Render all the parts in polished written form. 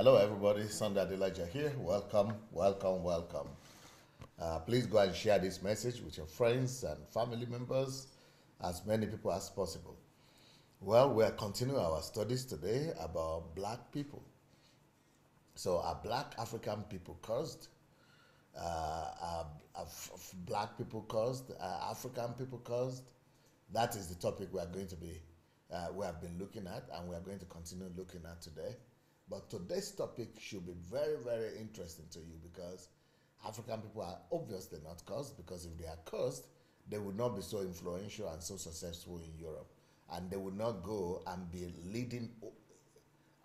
Hello everybody, Sunday Elijah here. Welcome, welcome, welcome. Please go and share this message with your friends and family members, as many people as possible. Well, we are continuing our studies today about black people. So are black African people cursed? Are black people cursed? Are African people cursed? That is the topic we have been looking at, and we are going to continue looking at today. But today's topic should be very, very interesting to you, because African people are obviously not cursed, because if they are cursed, they would not be so influential and so successful in Europe. And they would not go and be leading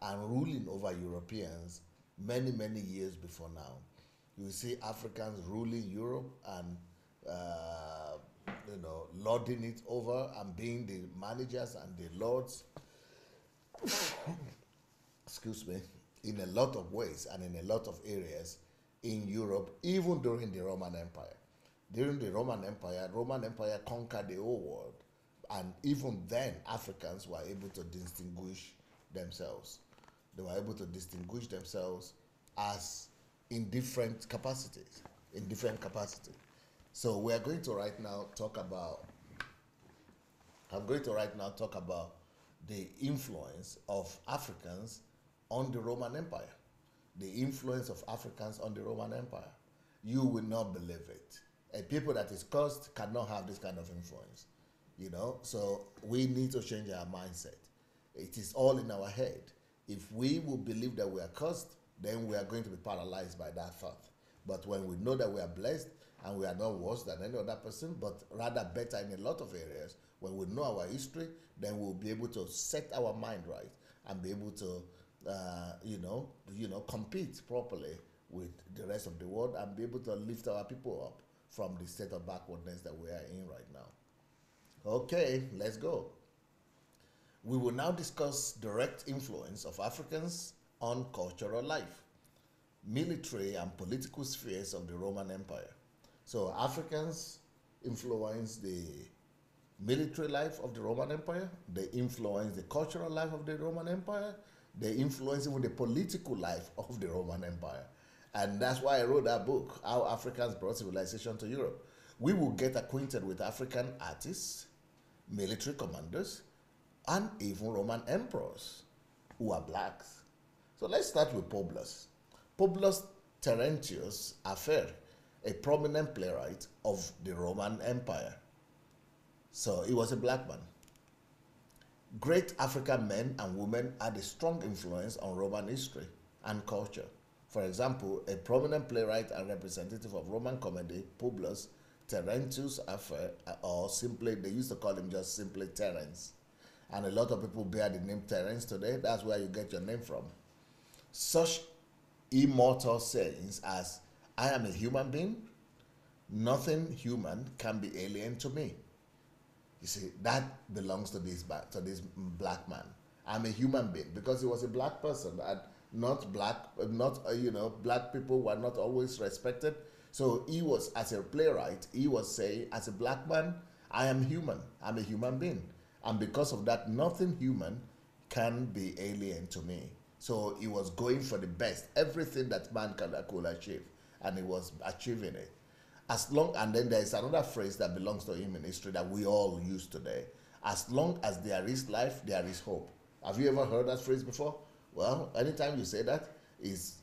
and ruling over Europeans many, many years before now. You see Africans ruling Europe and lording it over and being the managers and the lords excuse me, in a lot of ways and in a lot of areas in Europe, even during the Roman Empire. During the Roman Empire conquered the whole world, and even then Africans were able to distinguish themselves. They were able to distinguish themselves as in different capacities, So we are going to right now talk about, I'm going to right now talk about the influence of Africans on the Roman Empire. The influence of Africans on the Roman Empire. You will not believe it. A people that is cursed cannot have this kind of influence. So we need to change our mindset. It is all in our head. If we will believe that we are cursed, then we are going to be paralyzed by that thought. But when we know that we are blessed and we are not worse than any other person, but rather better in a lot of areas, when we know our history, then we'll be able to set our mind right and be able to compete properly with the rest of the world and be able to lift our people up from the state of backwardness that we are in right now. Okay, let's go. We will now discuss direct influence of Africans on cultural life, military and political spheres of the Roman Empire. So Africans influence the military life of the Roman Empire, they influence the cultural life of the Roman Empire, they influence even the political life of the Roman Empire. And that's why I wrote that book, How Africans Brought Civilization to Europe. We will get acquainted with African artists, military commanders, and even Roman emperors who are blacks. So let's start with Publius. Publius Terentius Afer, a prominent playwright of the Roman Empire. So he was a black man. Great African men and women had a strong influence on Roman history and culture. For example, a prominent playwright and representative of Roman comedy, Publius Terentius Afer, or simply, they used to call him just simply Terence. And a lot of people bear the name Terence today. That's where you get your name from. Such immortal sayings as, I am a human being, nothing human can be alien to me. You see, that belongs to this black man. I'm a human being, because he was a black person, and black people were not always respected. So he was, as a playwright, he was saying, as a black man, I am human. I'm a human being. And because of that, nothing human can be alien to me. So he was going for the best, everything that man could achieve, and he was achieving it. And then there is another phrase that belongs to him in history that we all use today. As long as there is life, there is hope. Have you ever heard that phrase before? Well, anytime you say that, it's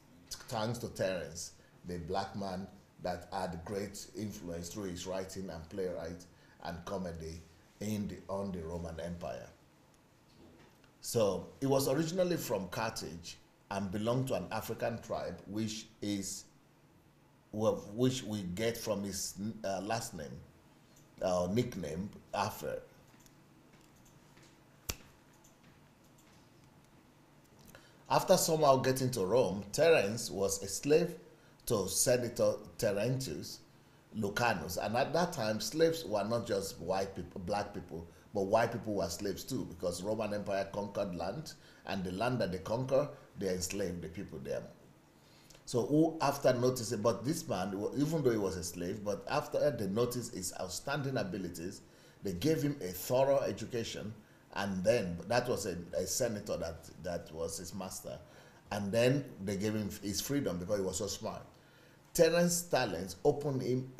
thanks to Terence, the black man that had great influence through his writing and playwright and comedy on the Roman Empire. So he was originally from Carthage and belonged to an African tribe, which we get from his last name, nickname, Afer. After somehow getting to Rome, Terence was a slave to Senator Terentius Lucanus. And at that time, slaves were not just white people, black people, but white people were slaves too, because Roman Empire conquered land, and the land that they conquered, they enslaved the people there. So after noticing, but this man, even though he was a slave, but after they noticed his outstanding abilities, they gave him a thorough education, and then that was a senator that was his master. And then they gave him his freedom because he was so smart. Terence's talents opened him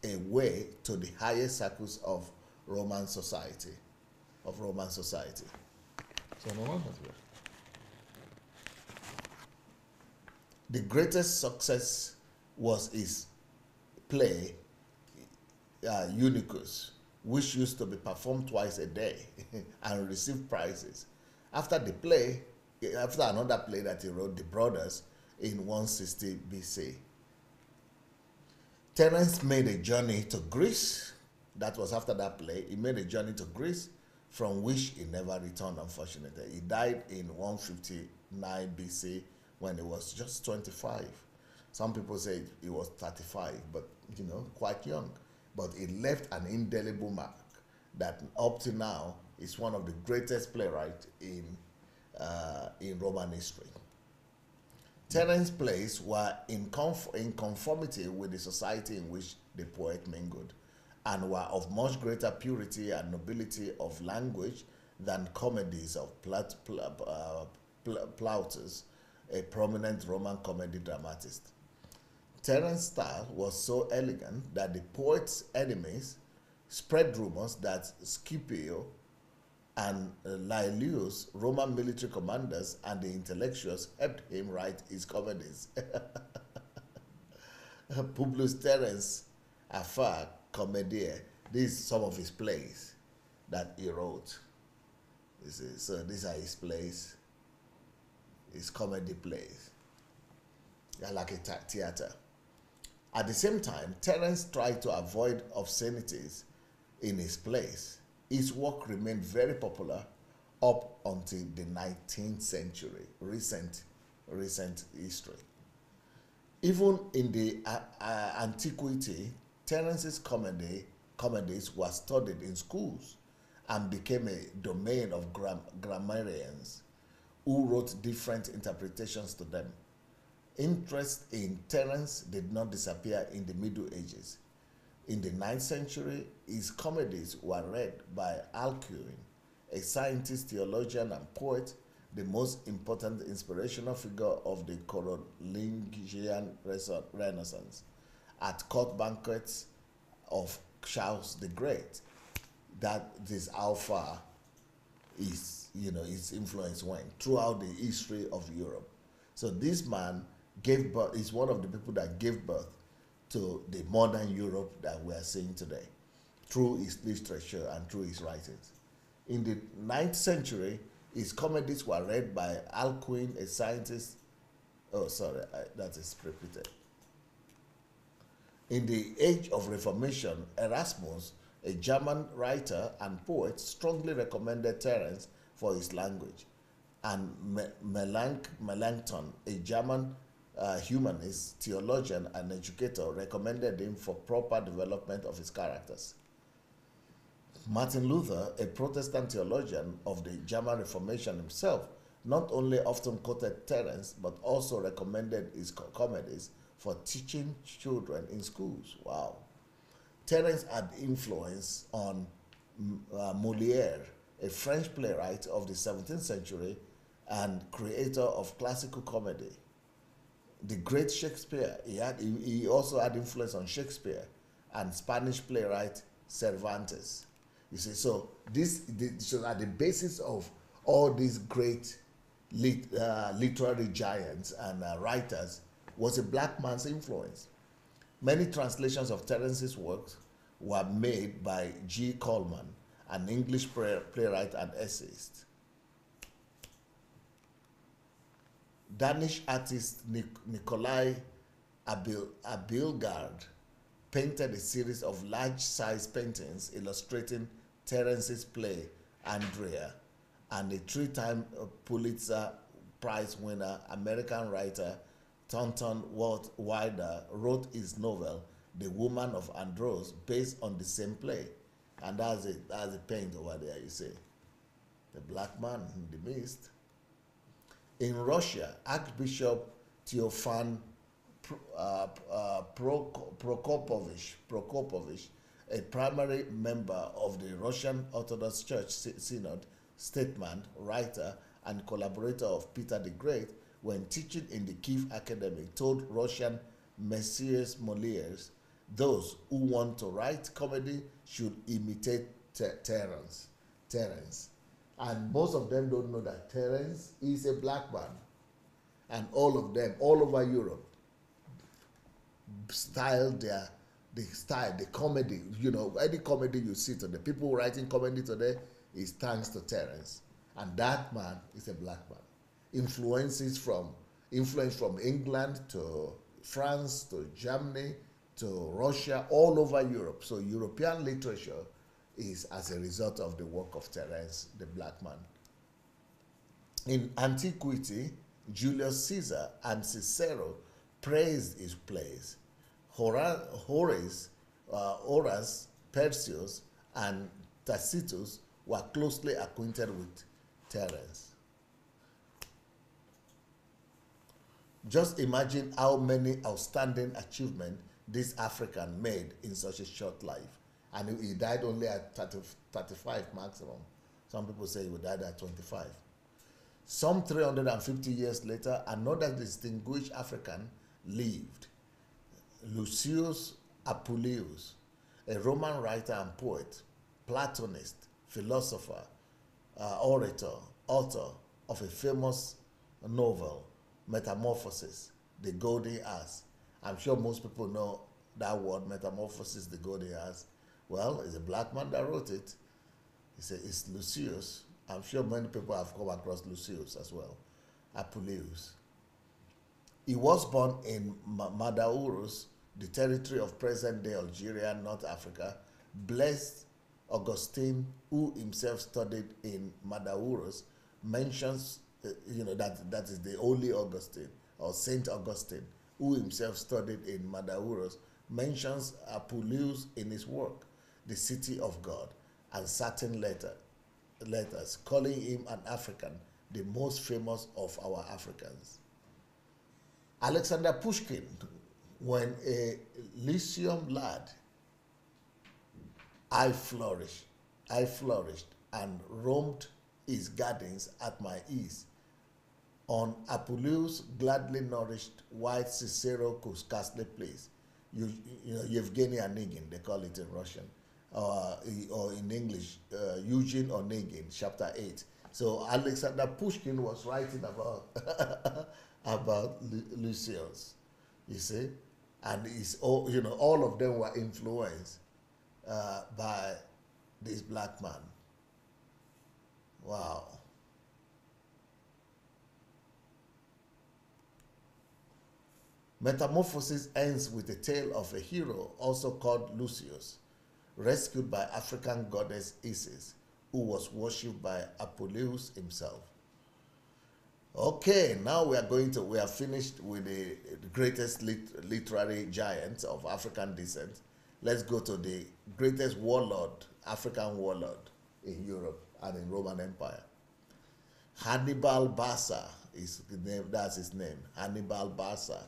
a way to the highest circles of Roman society. So no one has the greatest success was his play, Eunuchus, which used to be performed twice a day and received prizes. After another play that he wrote, The Brothers, in 160 BC. Terence made a journey to Greece. That was after that play. He made a journey to Greece, from which he never returned, unfortunately. He died in 159 BC when he was just 25. Some people say he was 35, but quite young. But he left an indelible mark that up to now is one of the greatest playwrights in Roman history. Terence's plays were in conformity with the society in which the poet mingled, and were of much greater purity and nobility of language than comedies of Plautus, a prominent Roman comedy dramatist. Terence's style was so elegant that the poet's enemies spread rumors that Scipio and Laelius, Roman military commanders, and the intellectuals helped him write his comedies. Publius Terentius Afer, comedies. These are some of his plays that he wrote. So these are his plays, his comedy plays. They're like a theater. At the same time, Terence tried to avoid obscenities in his plays. His work remained very popular up until the 19th century, recent history. Even in the antiquity, Terence's comedies were studied in schools and became a domain of grammarians who wrote different interpretations to them. Interest in Terence did not disappear in the Middle Ages. In the 9th century, his comedies were read by Alcuin, a scientist, theologian, and poet, the most important inspirational figure of the Carolingian Renaissance, at court banquets of Charles the Great. That is how far his influence went throughout the history of Europe. So this man gave birth, is one of the people that gave birth to the modern Europe that we are seeing today, through his literature and through his writings. In the 9th century, his comedies were read by Alcuin, a scientist. Oh, sorry, that is repeated. In the age of Reformation, Erasmus, a German writer and poet, strongly recommended Terence for his language, and Melanchthon, a German humanist, theologian, and educator, recommended him for proper development of his characters. Martin Luther, a Protestant theologian of the German Reformation himself, not only often quoted Terence, but also recommended his comedies for teaching children in schools. Wow. Terence had influence on Moliere, a French playwright of the 17th century and creator of classical comedy. The great Shakespeare, he also had influence on Shakespeare and Spanish playwright Cervantes. You see, so so at the basis of all these great literary giants and writers was a black man's influence. Many translations of Terence's works were made by G. Coleman, an English playwright and essayist. Danish artist Nikolai Abildgaard painted a series of large-size paintings illustrating Terence's play Andrea, and the 3-time Pulitzer Prize winner American writer Thornton Wilder wrote his novel The Woman of Andros based on the same play. And that's a paint over there, you see. The black man in the mist. In Russia, Archbishop Theophan Prokopovich, a primary member of the Russian Orthodox Church Synod, statesman, writer, and collaborator of Peter the Great, when teaching in the Kiev Academy, told Russian Messers Molieres those who want to write comedy should imitate Terence. And most of them don't know that Terence is a black man. And all of them, all over Europe, the comedy, any comedy you see today, people writing comedy today is thanks to Terence. And that man is a black man. Influence from England to France to Germany to Russia, all over Europe. So European literature is as a result of the work of Terence, the black man. In antiquity, Julius Caesar and Cicero praised his plays. Horace, Persius, and Tacitus were closely acquainted with Terence. Just imagine how many outstanding achievements this African made in such a short life. And he died only at 35 maximum. Some people say he died at 25. Some 350 years later, another distinguished African lived, Lucius Apuleius, a Roman writer and poet, Platonist, philosopher, orator, author of a famous novel, Metamorphosis, the Golden Ass. I'm sure most people know that word, Metamorphosis, the Golden Ass. Well, it's a black man that wrote it. It's Lucius. I'm sure many people have come across Lucius as well, Apuleius. He was born in Madaurus, the territory of present-day Algeria, North Africa. Blessed Augustine, who himself studied in Madaurus, mentions, that is the Holy Augustine, or Saint Augustine, who himself studied in Madaurus, mentions Apuleius in his work, The City of God, and certain letters, calling him an African, the most famous of our Africans. Alexander Pushkin, when a Lyceum lad, I flourished and roamed his gardens at my ease. On Apuleius gladly nourished, white Cicero could scarcely please. Yevgeny Onegin, they call it in Russian, or in English, Eugene Onegin, chapter 8. So Alexander Pushkin was writing about Lucius, you see, and all of them were influenced by this black man. Wow. Metamorphosis ends with a tale of a hero also called Lucius, rescued by African goddess Isis, who was worshipped by Apuleius himself. Okay, now we are finished with the greatest literary giants of African descent. Let's go to the greatest African warlord in Europe and in Roman Empire. Hannibal Barca is the name, that's his name, Hannibal Barca.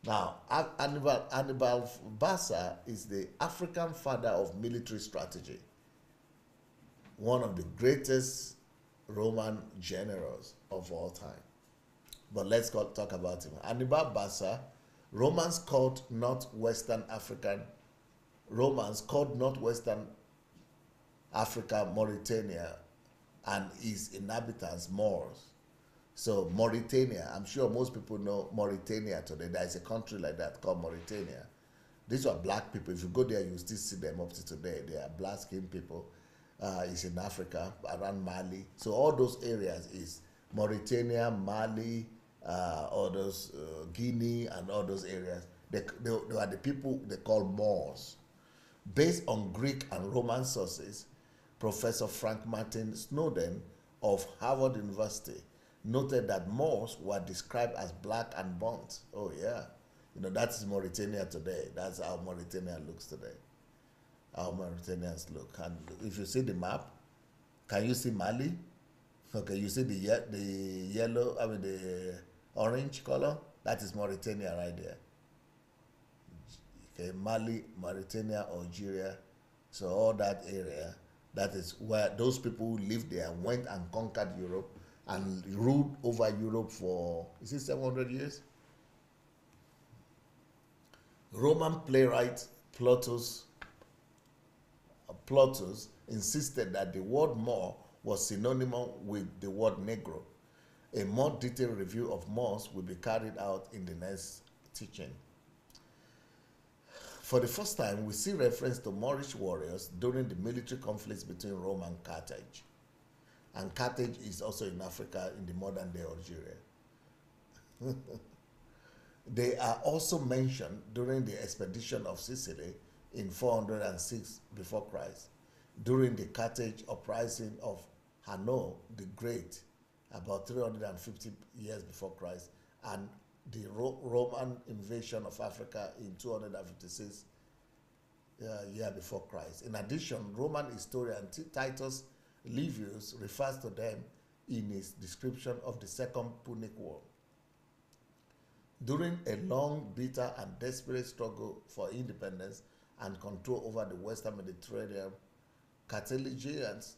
Now, Hannibal Barca is the African father of military strategy, one of the greatest Roman generals of all time. But let's talk about him. Hannibal Barca, Romans called Northwestern Africa, Mauritania, and its inhabitants Moors. So Mauritania, I'm sure most people know Mauritania today. There is a country like that called Mauritania. These are black people. If you go there, you still see them up to today. They are black-skinned people. It's in Africa, around Mali. So all those areas is Mauritania, Mali, all those Guinea, and all those areas. They are the people they call Moors. Based on Greek and Roman sources, Professor Frank Martin Snowden of Harvard University noted that Moors were described as black and burnt. Oh yeah, that's Mauritania today. That's how Mauritania looks today. How Mauritanians look. And if you see the map, can you see Mali? Okay, you see the yellow, the orange color? That is Mauritania right there. Okay, Mali, Mauritania, Algeria. So all that area, that is where those people who lived there went and conquered Europe and ruled over Europe for, is it 700 years? Roman playwright Plautus insisted that the word Moor was synonymous with the word Negro. A more detailed review of Moors will be carried out in the next teaching. For the first time, we see reference to Moorish warriors during the military conflicts between Rome and Carthage. And Carthage is also in Africa in the modern-day Algeria. They are also mentioned during the expedition of Sicily in 406 before Christ, during the Carthage uprising of Hanno the Great, about 350 years before Christ, and the Roman invasion of Africa in 256 years before Christ. In addition, Roman historian Titus Livius refers to them in his description of the Second Punic War. During a long, bitter, and desperate struggle for independence and control over the Western Mediterranean, Carthaginians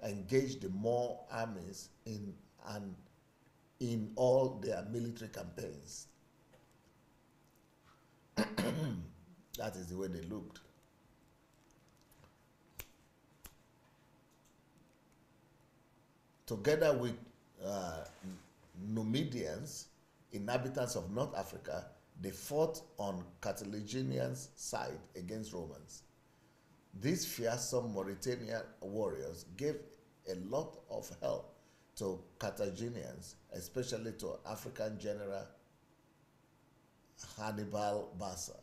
engaged the Moor armies in all their military campaigns. That is the way they looked. Together with Numidians, inhabitants of North Africa, they fought on Carthaginians' side against Romans. These fearsome Mauritanian warriors gave a lot of help to Carthaginians, especially to African General Hannibal Barca,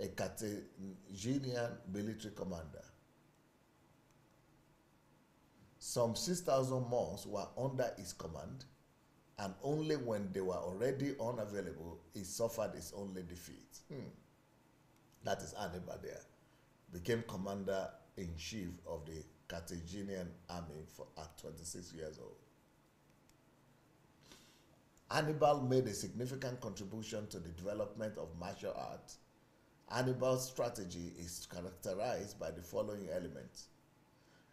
a Carthaginian military commander. Some 6,000 Moors were under his command, and only when they were already unavailable, he suffered his only defeat. That is Hannibal there. Became commander-in-chief of the Carthaginian army at 26 years old. Hannibal made a significant contribution to the development of martial arts. Hannibal's strategy is characterized by the following elements: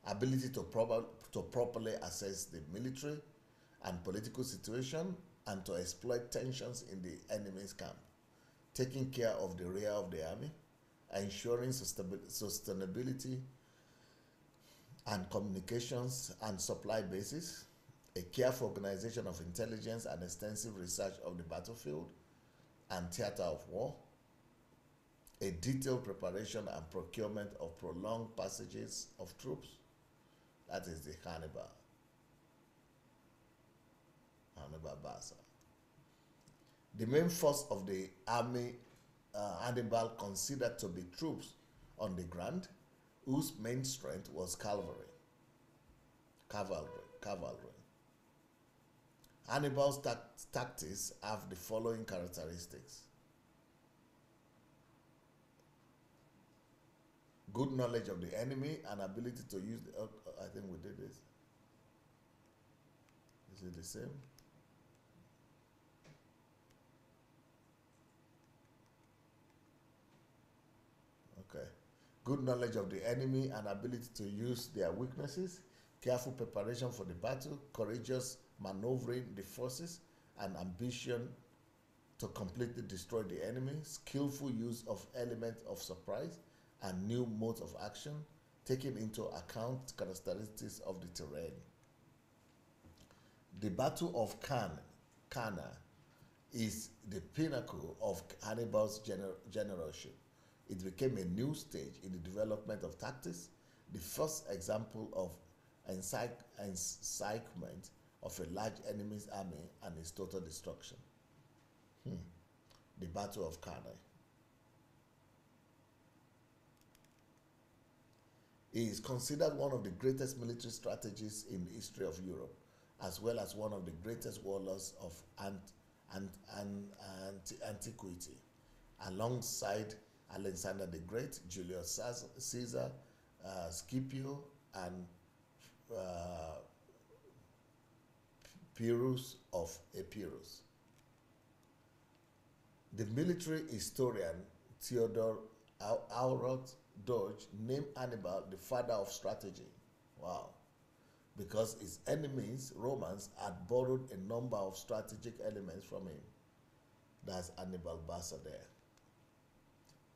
ability to properly assess the military and political situation and to exploit tensions in the enemy's camp, taking care of the rear of the army, ensuring sustainability and communications and supply bases, a careful organization of intelligence and extensive research of the battlefield and theater of war, a detailed preparation and procurement of prolonged passages of troops. That is the Hannibal Barca. The main force of the army Hannibal considered to be troops on the ground, whose main strength was cavalry. Hannibal's tactics have the following characteristics: good knowledge of the enemy and ability to use the, I think we did this. Is it the same? Okay. Good knowledge of the enemy and ability to use their weaknesses, careful preparation for the battle, courageous maneuvering the forces, and ambition to completely destroy the enemy, skillful use of elements of surprise and new modes of action, taking into account characteristics of the terrain. The Battle of Cannae is the pinnacle of Hannibal's generalship. It became a new stage in the development of tactics, the first example of encirclement of a large enemy's army and its total destruction. The Battle of Cannae. It is considered one of the greatest military strategies in the history of Europe, as well as one of the greatest warlords of antiquity, alongside Alexander the Great, Julius Caesar, Scipio, and Pyrrhus of Epirus. The military historian Theodore Ayrault Dodge named Hannibal the father of strategy. Wow. because his enemies, Romans, had borrowed a number of strategic elements from him. That's Hannibal Barca there.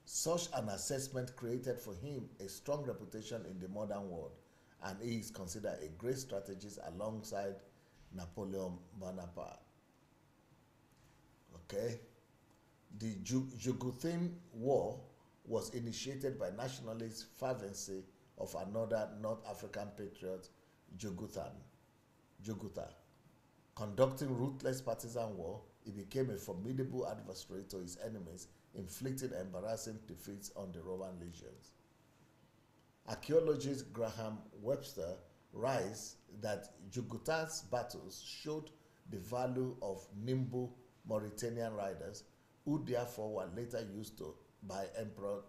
Such an assessment created for him a strong reputation in the modern world, and he is considered a great strategist alongside Napoleon Bonaparte. Okay? The Jugurthine War was initiated by nationalist fervency of another North African patriot, Jugurtha. Conducting ruthless partisan war, he became a formidable adversary to his enemies, inflicting embarrassing defeats on the Roman legions. Archaeologist Graham Webster writes that Jugurtha's battles showed the value of nimble Mauritanian riders, who therefore were later used by Emperor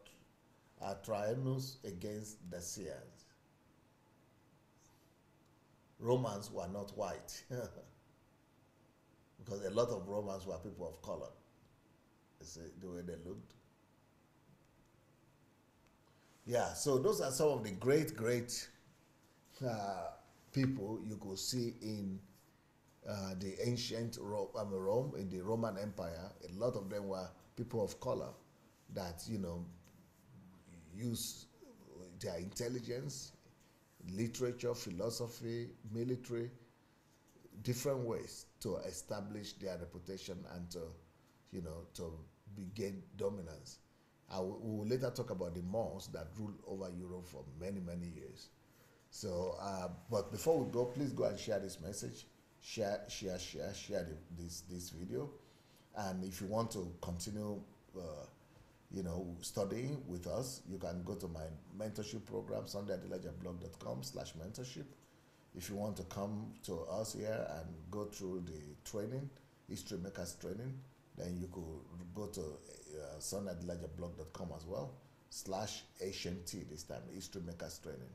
Trajanus against the Dacians. Romans were not white because a lot of Romans were people of color. You see the way they looked. Yeah, so those are some of the great people you could see in the ancient Rome, in the Roman Empire. A lot of them were people of color that, you know, use their intelligence, literature, philosophy, military, different ways to establish their reputation and to, you know, to gain dominance. We will later talk about the Moors that ruled over Europe for many years. So, but before we go, please go and share this message. Share this video. And if you want to continue, you know, studying with us, you can go to my mentorship program, sundayadelajahblog.com/mentorship. If you want to come to us here and go through the training, History Makers training, then you could go to sundayadelajahblog.com as well, /HMT this time, History Makers training.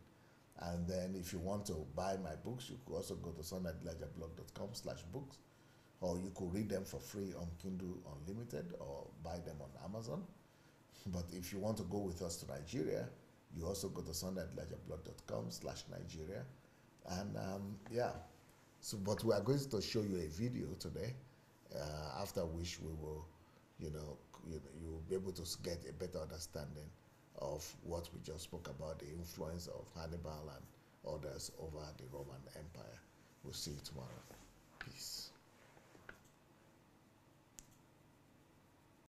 And then if you want to buy my books, you could also go to sundayadelajahblog.com/books, or you could read them for free on Kindle Unlimited or buy them on Amazon. But if you want to go with us to Nigeria, you also go to sundayadelajahblog.com/Nigeria. And yeah, so but we are going to show you a video today, after which we will, you know, you'll be able to get a better understanding of what we just spoke about, the influence of Hannibal and others over the Roman Empire. We'll see you tomorrow. Peace.